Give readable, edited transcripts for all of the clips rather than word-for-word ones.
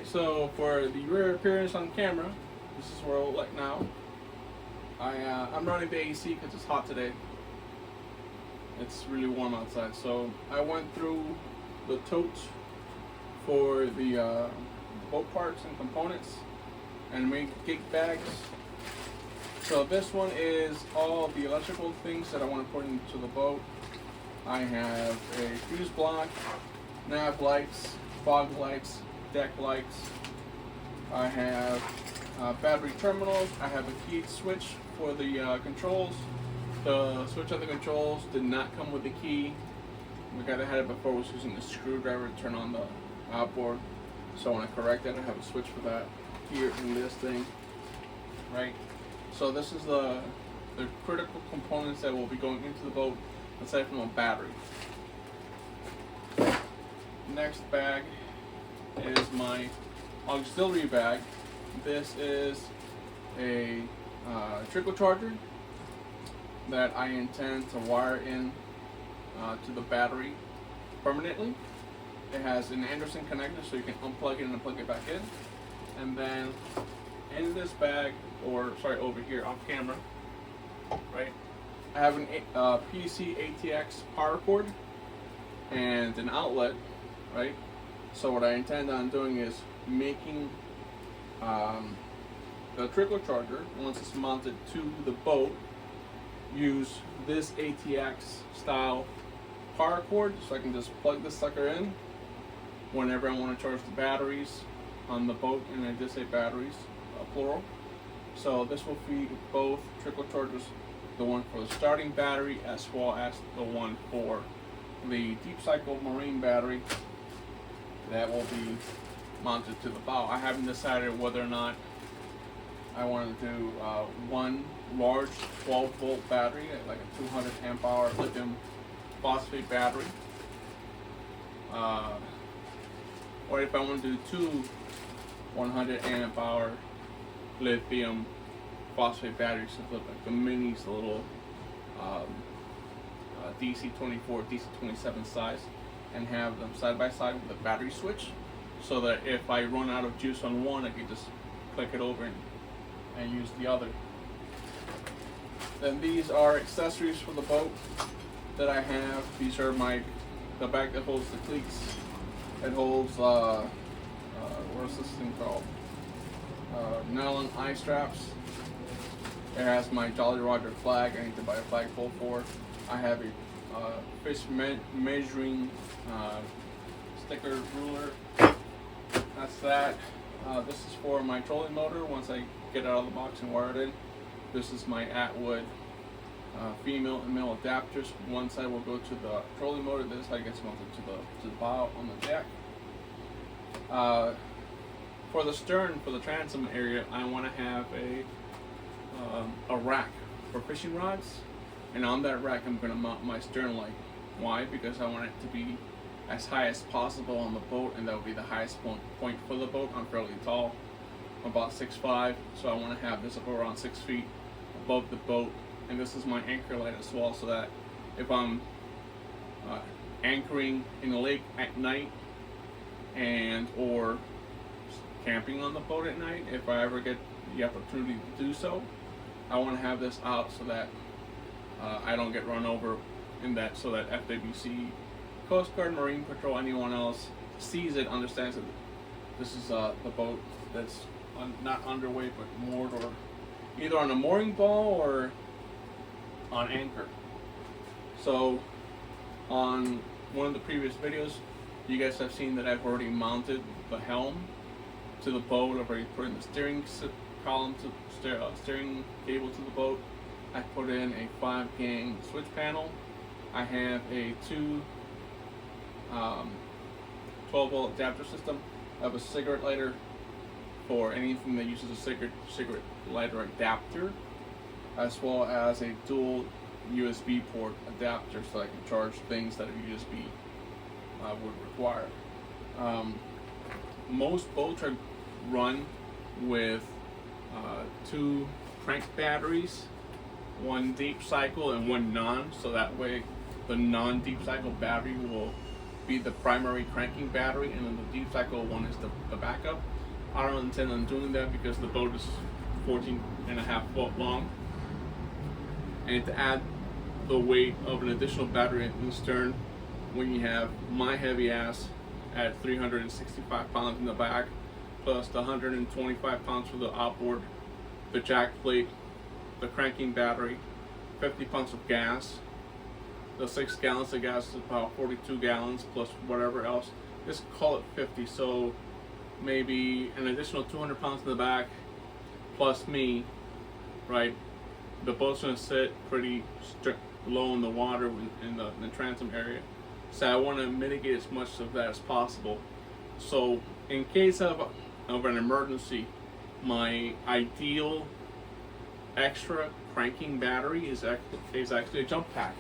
Alright, so for the rear appearance on camera, this is where it'll look now. I'm running the AC because it's hot today. It's really warm outside, so I went through the totes for the boat parts and components and made gig bags. So this one is all the electrical things that I want to put into the boat. I have a fuse block, nav lights, fog lights, deck lights. I have battery terminals. I have a keyed switch for the controls. The switch on the controls did not come with the key. We got ahead of it before, was using the screwdriver to turn on the outboard. So when I correct that, I have a switch for that here in this thing, right? So this is the critical components that will be going into the boat, aside from a battery. Next bag is my auxiliary bag. This is a trickle charger that I intend to wire in to the battery permanently. It has an Anderson connector, so you can unplug it and plug it back in. And then in this bag, or sorry, over here off camera, right, I have an PC ATX power cord and an outlet, right? So what I intend on doing is making the trickle charger, once it's mounted to the boat, use this ATX style power cord, so I can just plug this sucker in whenever I want to charge the batteries on the boat, and I did say batteries, plural. So this will feed both trickle chargers, the one for the starting battery as well as the one for the deep cycle marine battery that will be mounted to the bow. I haven't decided whether or not I want to do one large 12-volt battery, like a 200 amp hour lithium phosphate battery, or if I want to do two 100 amp hour lithium phosphate batteries, so like the minis, the little DC24, DC27 size, and have them side by side with the battery switch, so that if I run out of juice on one, I can just click it over and use the other. Then these are accessories for the boat that I have. These are the bag that holds the cleats. It holds what's this thing called? Nylon eye straps. It has my Jolly Roger flag. I need to buy a flagpole for. I have a fish measuring sticker ruler. That's that. This is for my trolling motor once I get it out of the box and wire it in. This is my Atwood female and male adapters. One side will go to the trolling motor. This side gets mounted to the bow on the deck. For the stern, for the transom area, I want to have a rack for fishing rods, and on that rack I'm going to mount my stern light. Why? Because I want it to be as high as possible on the boat, and that will be the highest point for the boat. I'm fairly tall, I'm about 6'5", so I want to have this up around 6 feet above the boat. And this is my anchor light as well, so that if I'm anchoring in the lake at night and or camping on the boat at night, if I ever get the opportunity to do so, I want to have this out so that I don't get run over in that, so that FWC, Coast Guard, Marine Patrol, anyone else sees it, understands that this is the boat that's not underway but moored, or either on a mooring ball or on anchor. So on one of the previous videos, you guys have seen that I've already mounted the helm to the boat. I've already put in the steering column to steering cable to the boat. I put in a 5-gang switch panel. I have a 12-volt adapter system. I have a cigarette lighter for anything that uses a cigarette lighter adapter, as well as a dual USB port adapter, so I can charge things that a USB would require. Most boats are run with 2 crank batteries, one deep cycle and one non, so that way the non-deep cycle battery will be the primary cranking battery, and then the deep cycle one is the backup. I don't intend on doing that because the boat is 14.5 foot long, and to add the weight of an additional battery in the stern when you have my heavy ass at 365 pounds in the back, plus the 125 pounds for the outboard, the jack plate, the cranking battery, 50 pounds of gas, the 6 gallons of gas is about 42 gallons plus whatever else. Just call it 50. So maybe an additional 200 pounds in the back plus me, right? The boat's gonna sit pretty low in the water in the transom area. So I want to mitigate as much of that as possible. So in case of an emergency, my ideal extra cranking battery is actually a jump pack.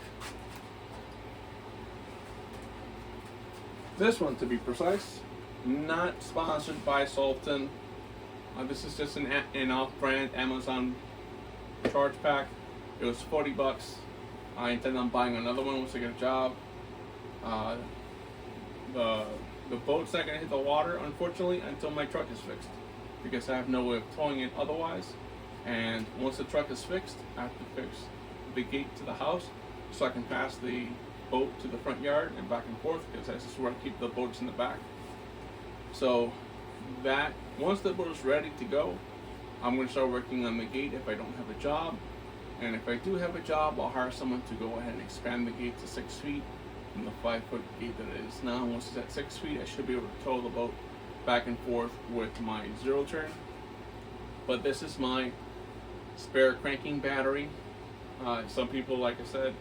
This one, to be precise, not sponsored by Sultan. This is just an off-brand Amazon charge pack. It was $40. I intend on buying another one once I get a job. The boat's not gonna hit the water, unfortunately, until my truck is fixed, because I have no way of towing it otherwise. And once the truck is fixed, I have to fix the gate to the house so I can pass the boat to the front yard and back and forth, because that's just where I keep the boats in the back. So that once the boat is ready to go, I'm going to start working on the gate if I don't have a job. And if I do have a job, I'll hire someone to go ahead and expand the gate to 6 feet from the 5-foot gate that it is now. Once it's at 6 feet, I should be able to tow the boat back and forth with my zero turn. But this is my spare cranking battery. Some people, like I said,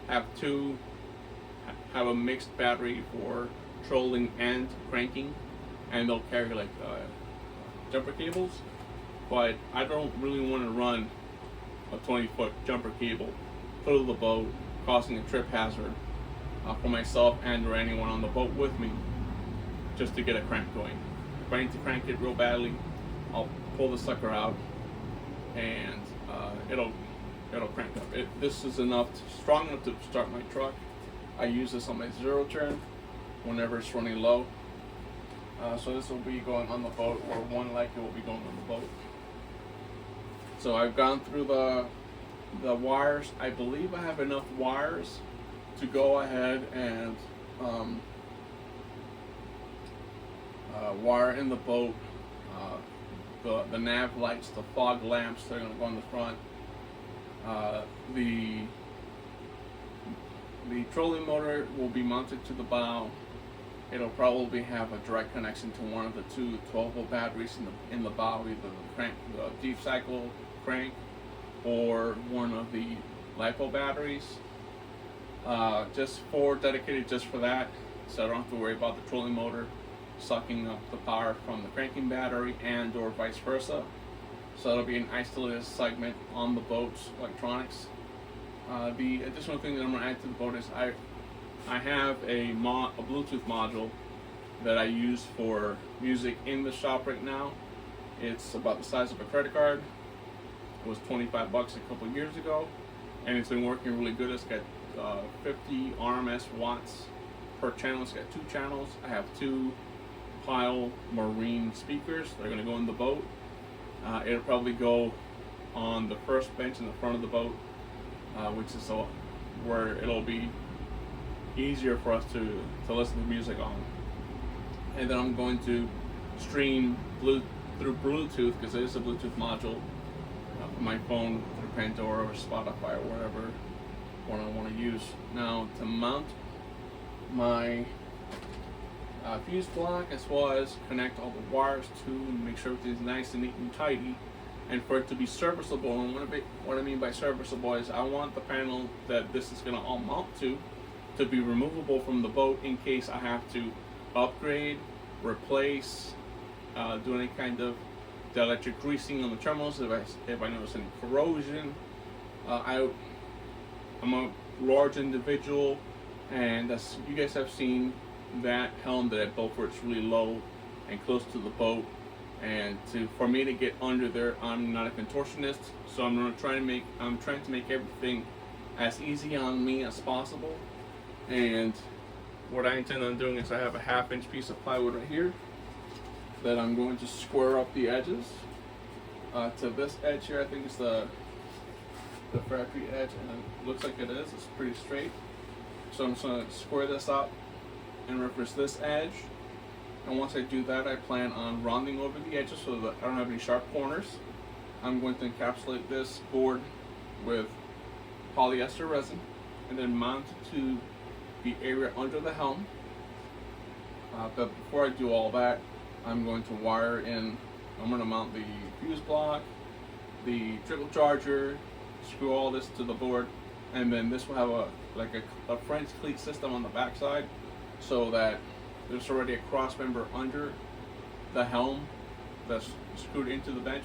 have a mixed battery for trolling and cranking, and they'll carry like jumper cables. But I don't really want to run a 20-foot jumper cable through the boat, causing a trip hazard for myself and or anyone on the boat with me, just to get a crank going. If I need to crank it real badly, I'll pull the sucker out and it'll crank up. This is strong enough to start my truck. I use this on my zero turn whenever it's running low. So this will be going on the boat, or one like it will be going on the boat. So I've gone through the wires. I believe I have enough wires to go ahead and wire in the boat the nav lights, the fog lamps that are going to go on the front, the trolling motor will be mounted to the bow. It'll probably have a direct connection to one of the two 12-volt batteries in the bow, either the deep cycle crank or one of the LiPo batteries. Dedicated just for that, so I don't have to worry about the trolling motor sucking up the power from the cranking battery and or vice versa. So that'll be an isolated segment on the boat's electronics. The additional thing that I'm going to add to the boat is I have a Bluetooth module that I use for music in the shop right now. It's about the size of a credit card. It was $25 a couple years ago, and it's been working really good. It's got 50 RMS watts per channel. It's got 2 channels. I have 2 Pyle Marine speakers that are going to go in the boat. It'll probably go on the first bench in the front of the boat, which is where it'll be easier for us to listen to music on. And then I'm going to stream through Bluetooth, because it is a Bluetooth module, my phone through Pandora or Spotify or whatever one I want to use. Now, to mount my fuse block, as well as connect all the wires to make sure everything's nice and neat and tidy, and for it to be serviceable. And what I mean by serviceable is I want the panel that this is going to all mount to be removable from the boat in case I have to upgrade, replace, do any kind of dielectric greasing on the terminals if I notice any corrosion. I'm a large individual, and as you guys have seen, that helm that I built for it's really low and close to the boat, and for me to get under there, I'm not a contortionist, so I'm trying to make everything as easy on me as possible. And what I intend on doing is I have a 1/2 inch piece of plywood right here. that I'm going to square up the edges to this edge here. I think it's the factory edge, and it looks like it is. It's pretty straight. So I'm just going to square this up and reference this edge. And once I do that, I plan on rounding over the edges so that I don't have any sharp corners. I'm going to encapsulate this board with polyester resin and then mount it to the area under the helm. But before I do all that, I'm going to wire in. I'm going to mount the fuse block, the trickle charger, screw all this to the board, and then this will have a French cleat system on the back side, so that there's already a cross member under the helm that's screwed into the bench.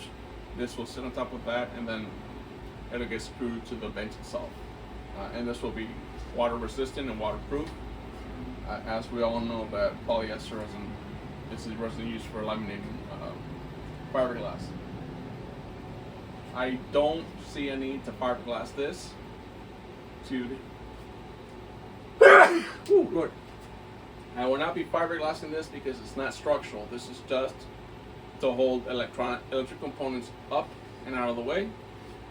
This will sit on top of that, and then it'll get screwed to the bench itself. And this will be water resistant and waterproof. As we all know, that polyester resin is the resin used for laminating fiberglass. I don't see a need to fiberglass this to Ooh, Lord. I will not be fiberglassing this because it's not structural. This is just to hold electric components up and out of the way.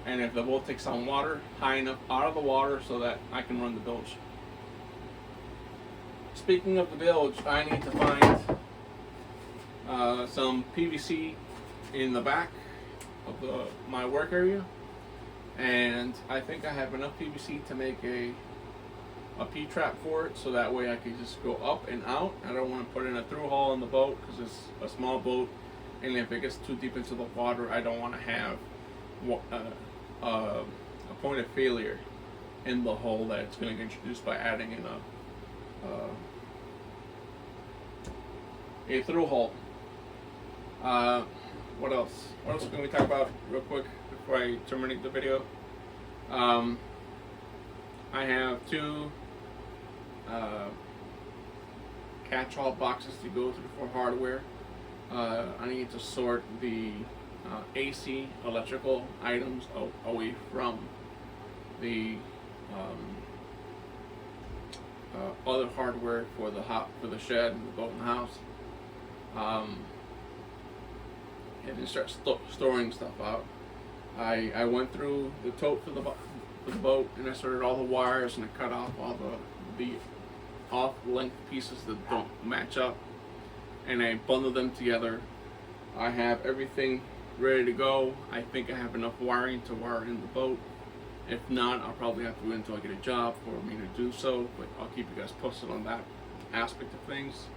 And if the boat takes on water, high enough out of the water so that I can run the bilge. Speaking of the bilge, I need to find some PVC in the back of my work area, and I think I have enough PVC to make a P-trap for it, so that way I can just go up and out. I don't want to put in a through hull on the boat because it's a small boat, and if it gets too deep into the water, I don't want to have a point of failure in the hull that's going to get introduced by adding in a through hull. What else? What else can we talk about real quick before I terminate the video? I have two catch-all boxes to go through for hardware. I need to sort the AC electrical items away from the other hardware for the shed and the boat and the house. And then start storing stuff out. I went through the tote for the boat, and I sorted all the wires, and I cut off all the off-length pieces that don't match up, and I bundled them together. I have everything ready to go. I think I have enough wiring to wire in the boat. If not, I'll probably have to wait until I get a job for me to do so, but I'll keep you guys posted on that aspect of things.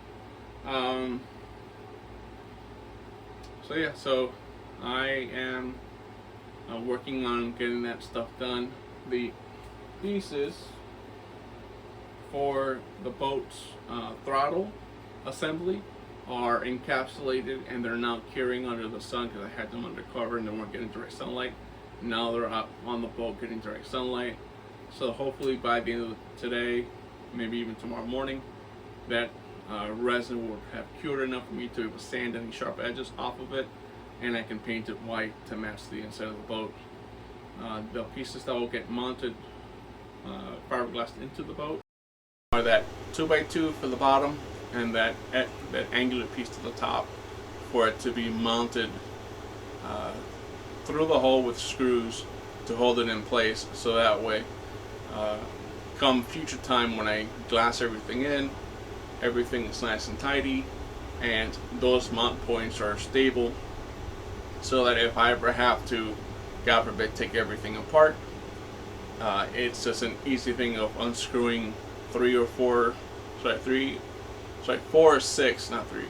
So yeah, so I am working on getting that stuff done. The pieces for the boat's throttle assembly are encapsulated, and they're now curing under the sun because I had them under cover and they weren't getting direct sunlight. Now they're up on the boat getting direct sunlight. So hopefully by the end of today, maybe even tomorrow morning, that resin will have cured enough for me to be able to sand any sharp edges off of it, and I can paint it white to match the inside of the boat. The pieces that will get mounted fiberglass into the boat are that 2x2 for the bottom and that angular piece to the top for it to be mounted through the hole with screws to hold it in place, so that way come future time when I glass everything in, everything is nice and tidy and those mount points are stable, so that if I ever have to, God forbid, take everything apart, it's just an easy thing of unscrewing 4 or 6, not 3,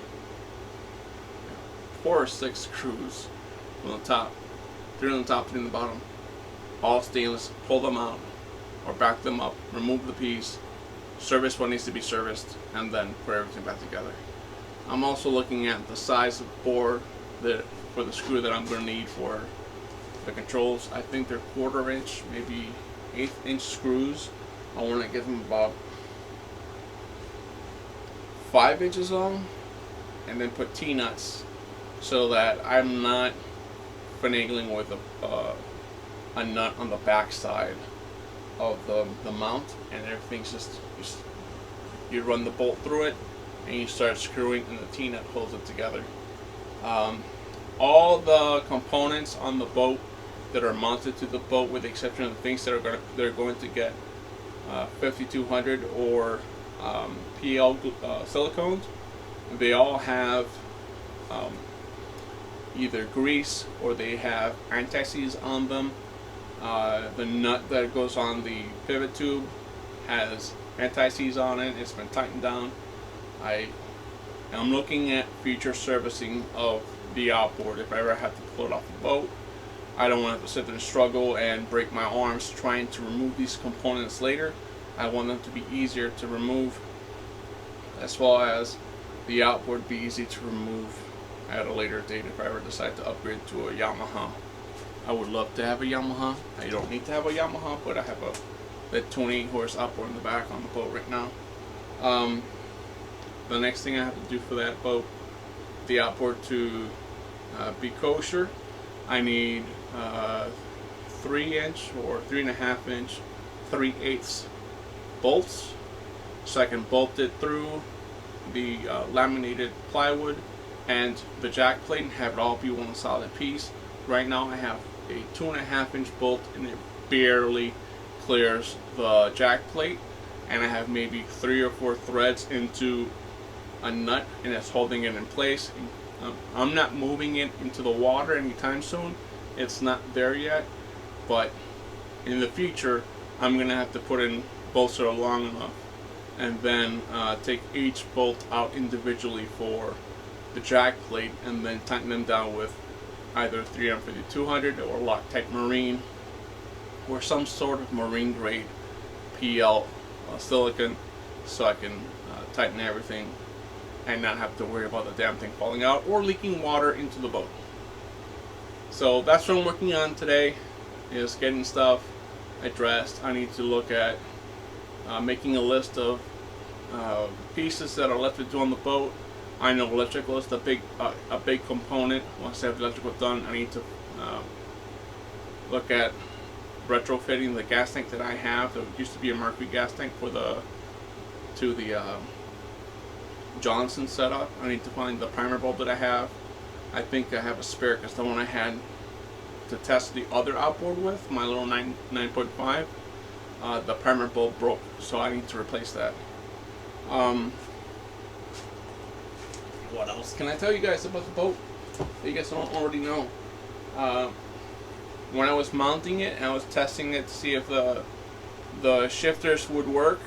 4 or 6 screws on the top, 3 on the top, 3 on the bottom, all stainless. Pull them out or back them up, remove the piece, service what needs to be serviced, and then put everything back together. I'm also looking at the size of bore for the screw that I'm going to need for the controls. I think they're 1/4 inch, maybe 1/8 inch screws. I want to get them about 5 inches long, and then put T-nuts so that I'm not finagling with a nut on the back side of the mount, and everything's just you run the bolt through it and you start screwing, and the T-nut holds it together. All the components on the boat that are mounted to the boat, with the exception of the things that they're going to get 5200 or PL silicones, they all have um, either grease or they have anti-seize on them. The nut that goes on the pivot tube has anti-seize on it. It's been tightened down. I'm looking at future servicing of the outboard. If I ever have to pull it off the boat, I don't want to have to sit there and struggle and break my arms trying to remove these components later. I want them to be easier to remove, as well as the outboard be easy to remove at a later date if I ever decide to upgrade to a Yamaha. I would love to have a Yamaha. I don't need to have a Yamaha, but I have a 28 horse outboard in the back on the boat right now. The next thing I have to do for that boat, the outboard to be kosher, I need 3-inch or 3.5 inch 3/8 bolts, so I can bolt it through the laminated plywood and the jack plate and have it all be one solid piece. Right now I have a 2.5 inch bolt and it barely clears the jack plate, and I have maybe 3 or 4 threads into a nut and it's holding it in place. I'm not moving it into the water anytime soon. It's not there yet, but in the future I'm gonna have to put in bolts that are long enough and then take each bolt out individually for the jack plate and then tighten them down with either 350-200 or Loctite Marine or some sort of marine grade PL silicone, so I can tighten everything and not have to worry about the damn thing falling out or leaking water into the boat. So that's what I'm working on today, is getting stuff addressed. I need to look at making a list of pieces that are left to do on the boat. I know electrical is a big component. Once I have the electrical done, I need to look at retrofitting the gas tank that I have. There used to be a Mercury gas tank to the Johnson setup. I need to find the primer bulb that I have. I think I have a spare because the one I had to test the other outboard with, my little 9.5, the primer bulb broke, so I need to replace that. What else can I tell you guys about the boat that you guys don't already know? When I was mounting it and I was testing it to see if the shifters would work,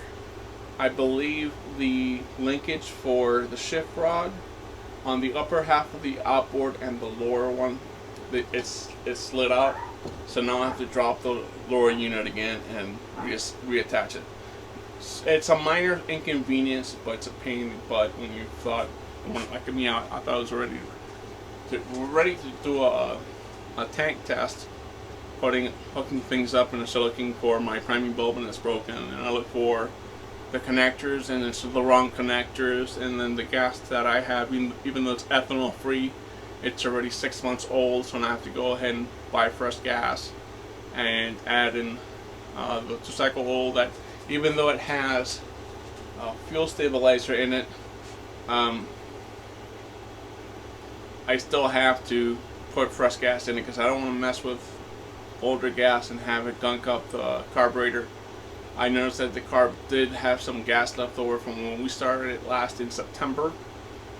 I believe the linkage for the shift rod on the upper half of the outboard and the lower one, it's slid out. So now I have to drop the lower unit again and reattach it. It's a minor inconvenience, but it's a pain in the butt when you thought, like me, I thought I was ready to do a tank test, hooking things up, and still looking for my priming bulb and it's broken, and I look for the connectors and it's the wrong connectors, and then the gas that I have, even though it's ethanol free, it's already 6 months old, so now I have to go ahead and buy fresh gas and add in the 2-cycle oil that, even though it has a fuel stabilizer in it, I still have to put fresh gas in it because I don't want to mess with older gas and have it gunk up the carburetor. I noticed that the carb did have some gas left over from when we started it last in September.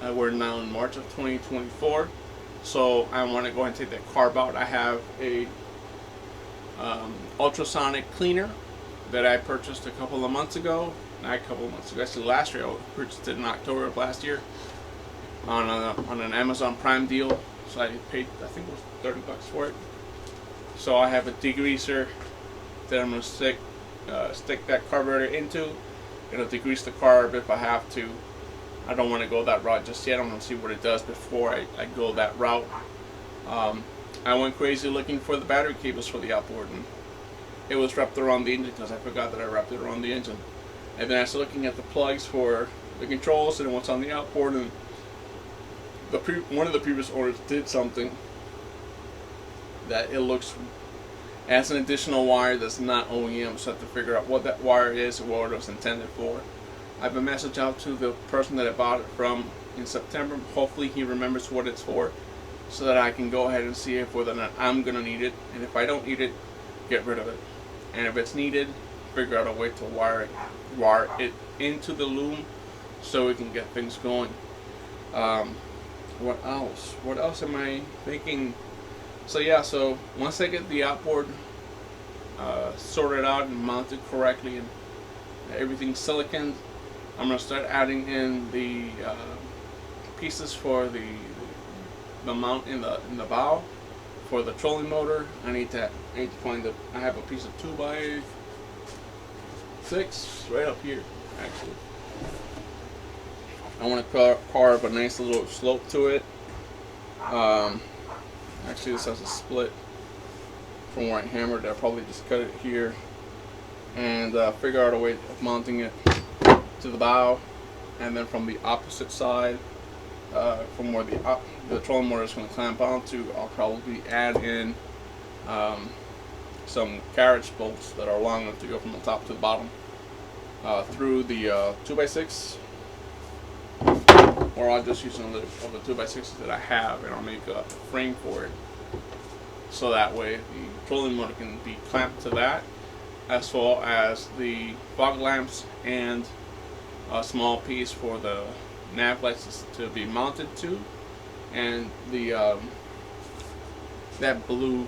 We're now in March of 2024, so I want to go ahead and take that carb out. I have a ultrasonic cleaner that I purchased a couple of months ago. Not a couple of months ago, actually last year. I purchased it in October of last year on an Amazon Prime deal. So I paid, I think it was $30 for it. So I have a degreaser that I'm going to stick that carburetor into. It'll degrease the carb if I have to. I don't want to go that route just yet. I'm going to see what it does before I go that route. I went crazy looking for the battery cables for the outboard, and it was wrapped around the engine because I forgot that I wrapped it around the engine. And then I started looking at the plugs for the controls and what's on the outboard, and one of the previous owners did something that it looks as an additional wire that's not OEM, so I have to figure out what that wire is and what it was intended for. I have a message out to the person that I bought it from in September. Hopefully he remembers what it's for. so that I can go ahead and see if whether or not I'm gonna need it, and if I don't need it, get rid of it. And if it's needed, figure out a way to wire it into the loom so we can get things going. What else? What else am I thinking? So yeah, so once I get the outboard sorted out and mounted correctly and everything siliconed, I'm gonna start adding in the pieces for the mount in the bow for the trolling motor. I need to find I have a piece of 2x6 right up here actually. I want to carve a nice little slope to it. Actually, this has a split from where I hammered. I'll probably just cut it here and figure out a way of mounting it to the bow, and then from the opposite side, from where the trolling motor is going to clamp onto, I'll probably add in some carriage bolts that are long enough to go from the top to the bottom through the 2x6. Or I'll just use some of the 2x6s that I have, and I'll make a frame for it. So that way the trolling motor can be clamped to that, as well as the fog lamps and a small piece for the nav lights to be mounted to, and the that blue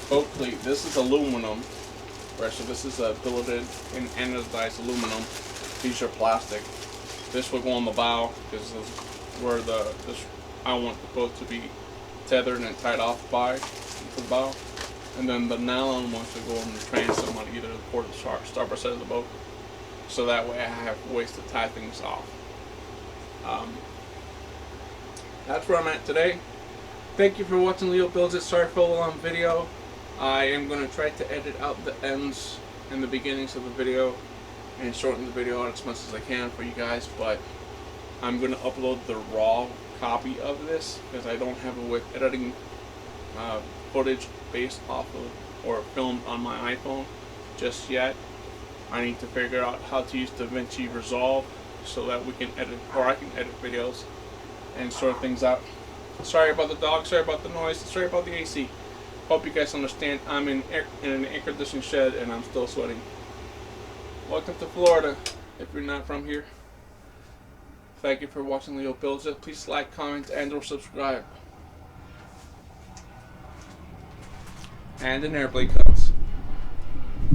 boat cleat. This is aluminum, right? So this is a billeted and anodized aluminum. These are plastic. This will go on the bow because this is where I want the boat to be tethered and tied off by the bow, and then the nylon ones will go on the transom on either the port or starboard side of the boat. So that way I have ways to tie things off. That's where I'm at today. Thank you for watching Leo Builds It. Sorry for a long video. I am going to try to edit out the ends and the beginnings of the video and shorten the video out as much as I can for you guys, but I'm going to upload the raw copy of this because I don't have a way of editing footage based off of or filmed on my iPhone just yet. I need to figure out how to use DaVinci Resolve so that we can edit, or I can edit videos and sort things out. Sorry about the dog, sorry about the noise, sorry about the AC. Hope you guys understand. I'm in an air conditioning shed and I'm still sweating. Welcome to Florida, if you're not from here. Thank you for watching Leo Builds It. Please like, comment, and or subscribe. And an airplane.